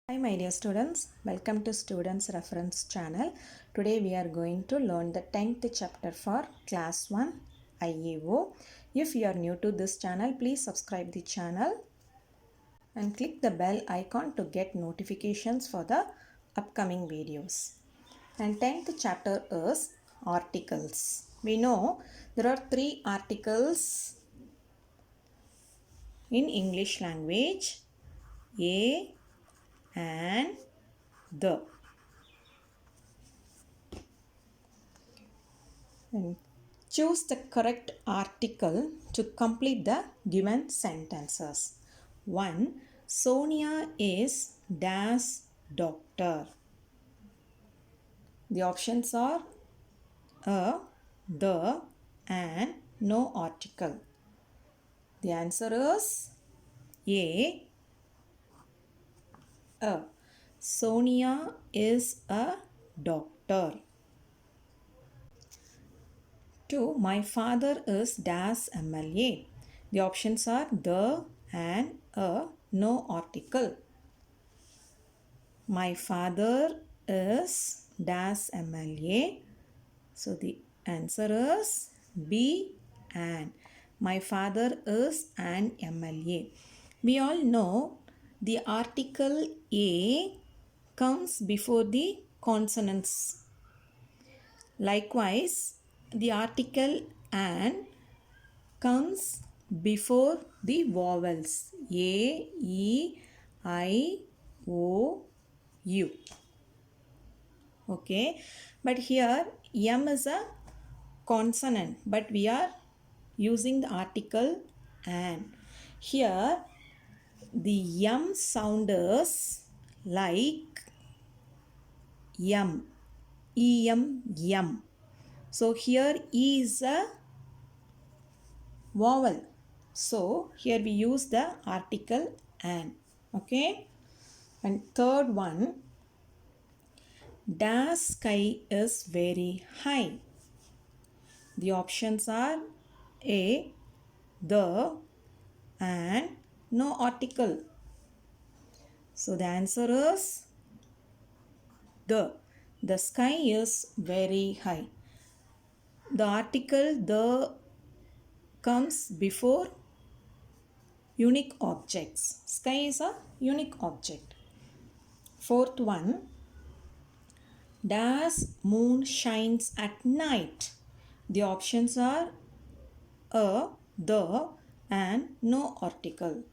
Hi my dear students, welcome to Students Reference Channel. Today we are going to learn the 10th chapter for Class 1 IEO. If you are new to this channel, please subscribe the channel and click the bell icon to get notifications for the upcoming videos. And 10th chapter is articles. We know there are 3 articles in English language: a and the. And choose the correct article to complete the given sentences. 1. Sonia is dash doctor. The options are a, the, and no article. The answer is A. Sonia is a doctor. 2. My father is dash MLA. The options are the and a, no article. My father is dash MLA. So the answer is B and. My father is an MLA. We all know the article A comes before the consonants. Likewise, the article an comes before the vowels A, E, I, O, U. Okay, but here M is a consonant, but we are using the article an. Here the M sound is like M, EM, M. So here E is a vowel. So here we use the article an. Okay. And third one, the sky is very high. The options are A, the, and no article. So the answer is the. The sky is very high. The article the comes before unique objects. Sky is a unique object. Fourth one, dash moon shines at night. The options are a, the, and no article.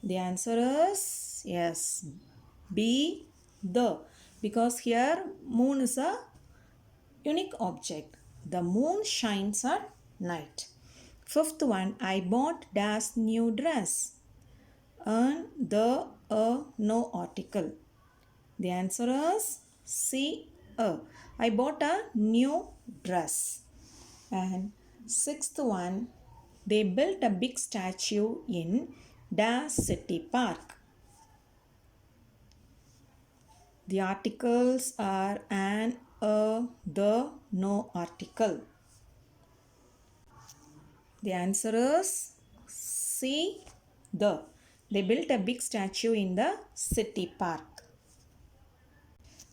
The answer is yes, B, the, because here moon is a unique object. The moon shines at night. Fifth one, I bought dash new dress. And the, a, no article. The answer is C, a. I bought a new dress. And sixth one, they built a big statue in dash city park. The articles are an, a, the, no article. The answer is C, the. They built a big statue in the city park.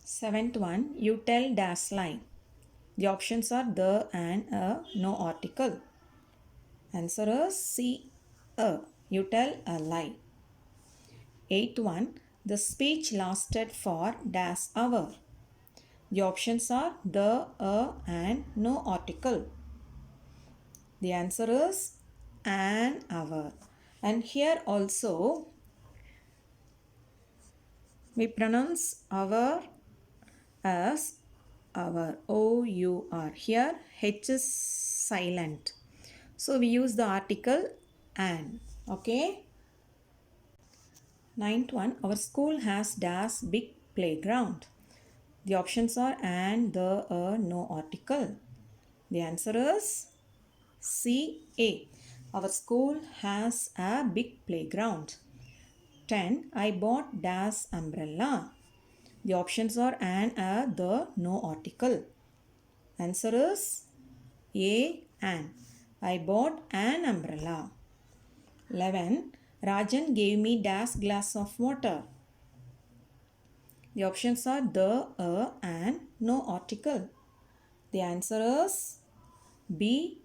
Seventh one, you tell dash lie. The options are the and a, no article. Answer is C, a. You tell a lie. Eighth one, the speech lasted for dash hour. The options are the, a, and no article. The answer is an hour. And here also we pronounce hour as our, O-U-R. Here H is silent. So we use the article an. Okay. Ninth one, our school has dash big playground. The options are and, the, a, no article. The answer is C, A. Our school has a big playground. 10. I bought dash umbrella. The options are an, a, the, no article. Answer is A, an. I bought an umbrella. 11. Rajan gave me dash glass of water. The options are the, a, and no article. The answer is B,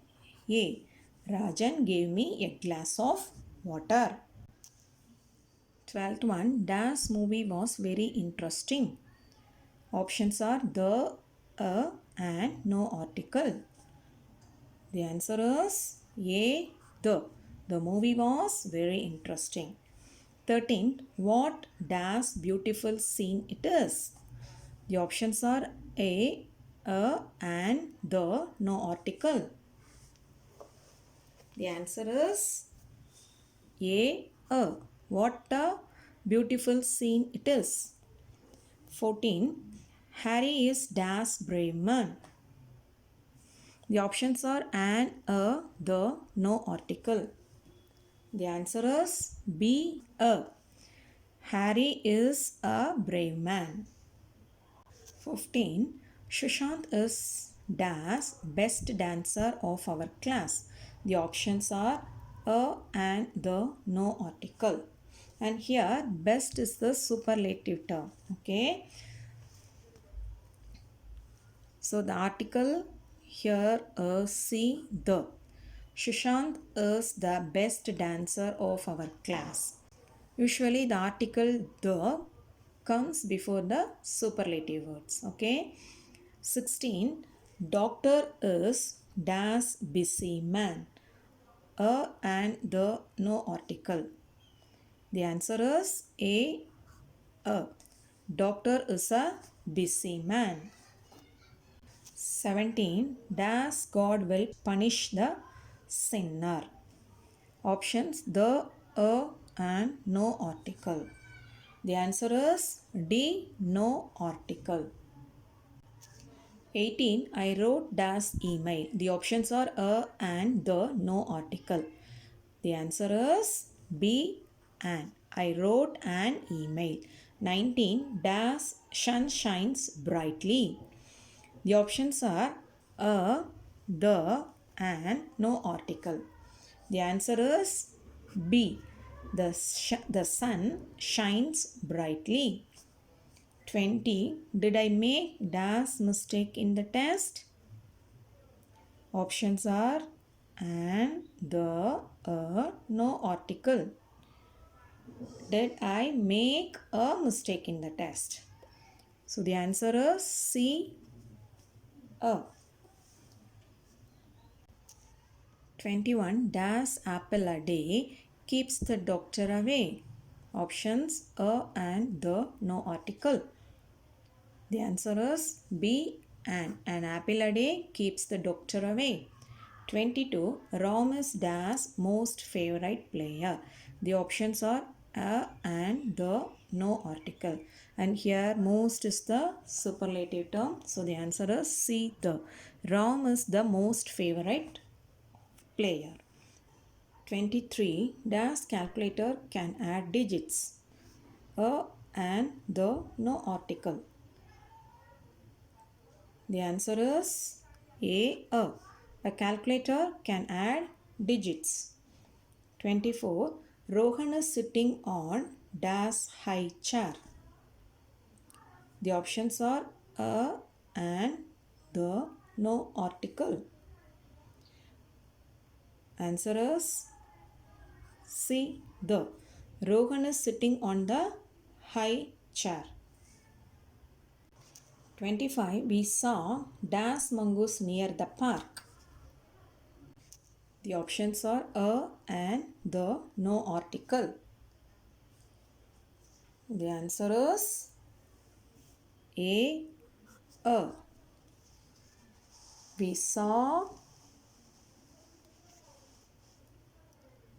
A. Rajan gave me a glass of water. 12th one, Das movie was very interesting. Options are the, a, and no article. The answer is A, the. The movie was very interesting. 13th, what dash beautiful scene it is? The options are A, and the, no article. The answer is A. What a beautiful scene it is. 14. Harry is dash brave man. The options are an, a, the, no article. The answer is B, a. Harry is a brave man. 15. Sushant is dash best dancer of our class. The options are a and the, no article. And here best is the superlative term. Okay. So the article here is C, the. Sushant is the best dancer of our class. Usually the article the comes before the superlative words. Okay. 16. Doctor is dash busy man. A and the, no article. The answer is A. Doctor is a busy man. 17. Dash God will punish the sinner. Options the, a, and no article. The answer is D, no article. 18. I wrote dash email. The options are a and the, no article. The answer is B, and. I wrote an email. 19. Dash sun shines brightly. The options are a, the, and no article. The answer is B. The sun shines brightly. 20. Did I make dash mistake in the test? Options are and, the, a, no article. Did I make a mistake in the test? So the answer is C, a. 21. Dash apple a day keeps the doctor away. Options a and the, no article. The answer is B, and. An apple a day keeps the doctor away. 22. Rom is dash most favorite player. The options are a and the, no article. And here most is the superlative term. So the answer is C, the. Rom is the most favorite player. 23. Dash calculator can add digits. A and the, no article. The answer is A. A calculator can add digits. 24. Rohan is sitting on dash high chair. The options are a and the, no article. Answer is C, the. Rohan is sitting on the high chair. 25. We saw dash mongoose near the park. The options are a and the, no article. The answer is A. We saw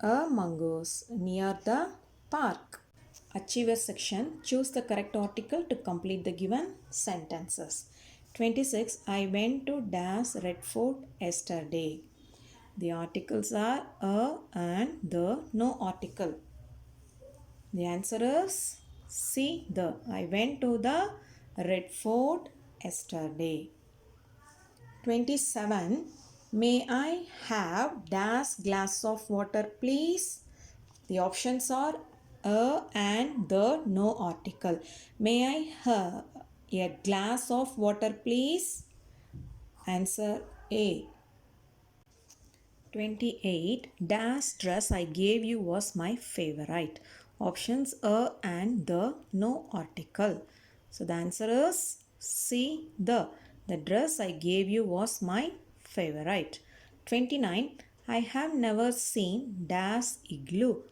a mongoose near the park. Achiever section. Choose the correct article to complete the given sentences. 26. I went to dash Red Fort yesterday. The articles are a and the, no article. The answer is C, the. I went to the Red Fort yesterday. 27. May I have dash glass of water please? The options are a and the no article. May I have a glass of water, please? Answer A. 28. Dash dress I gave you was my favorite. Options a and the, no article. So the answer is C. The dress I gave you was my favorite. 29. I have never seen dash igloo.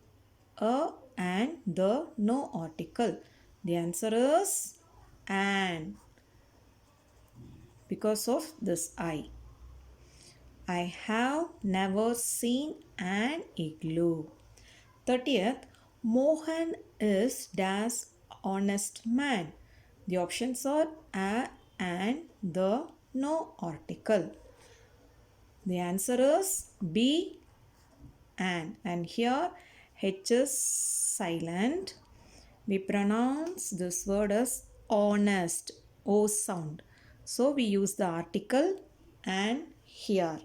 A and the, no article. The answer is and, because of this I have never seen an igloo. 30th. Mohan is dash honest man. The options are a and the, no article. The answer is B and here H is silent. We pronounce this word as honest, O sound. So we use the article and here.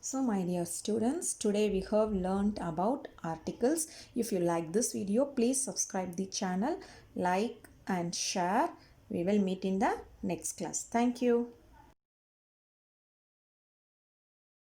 So my dear students, today we have learnt about articles. If you like this video, please subscribe the channel, like and share. We will meet in the next class. Thank you.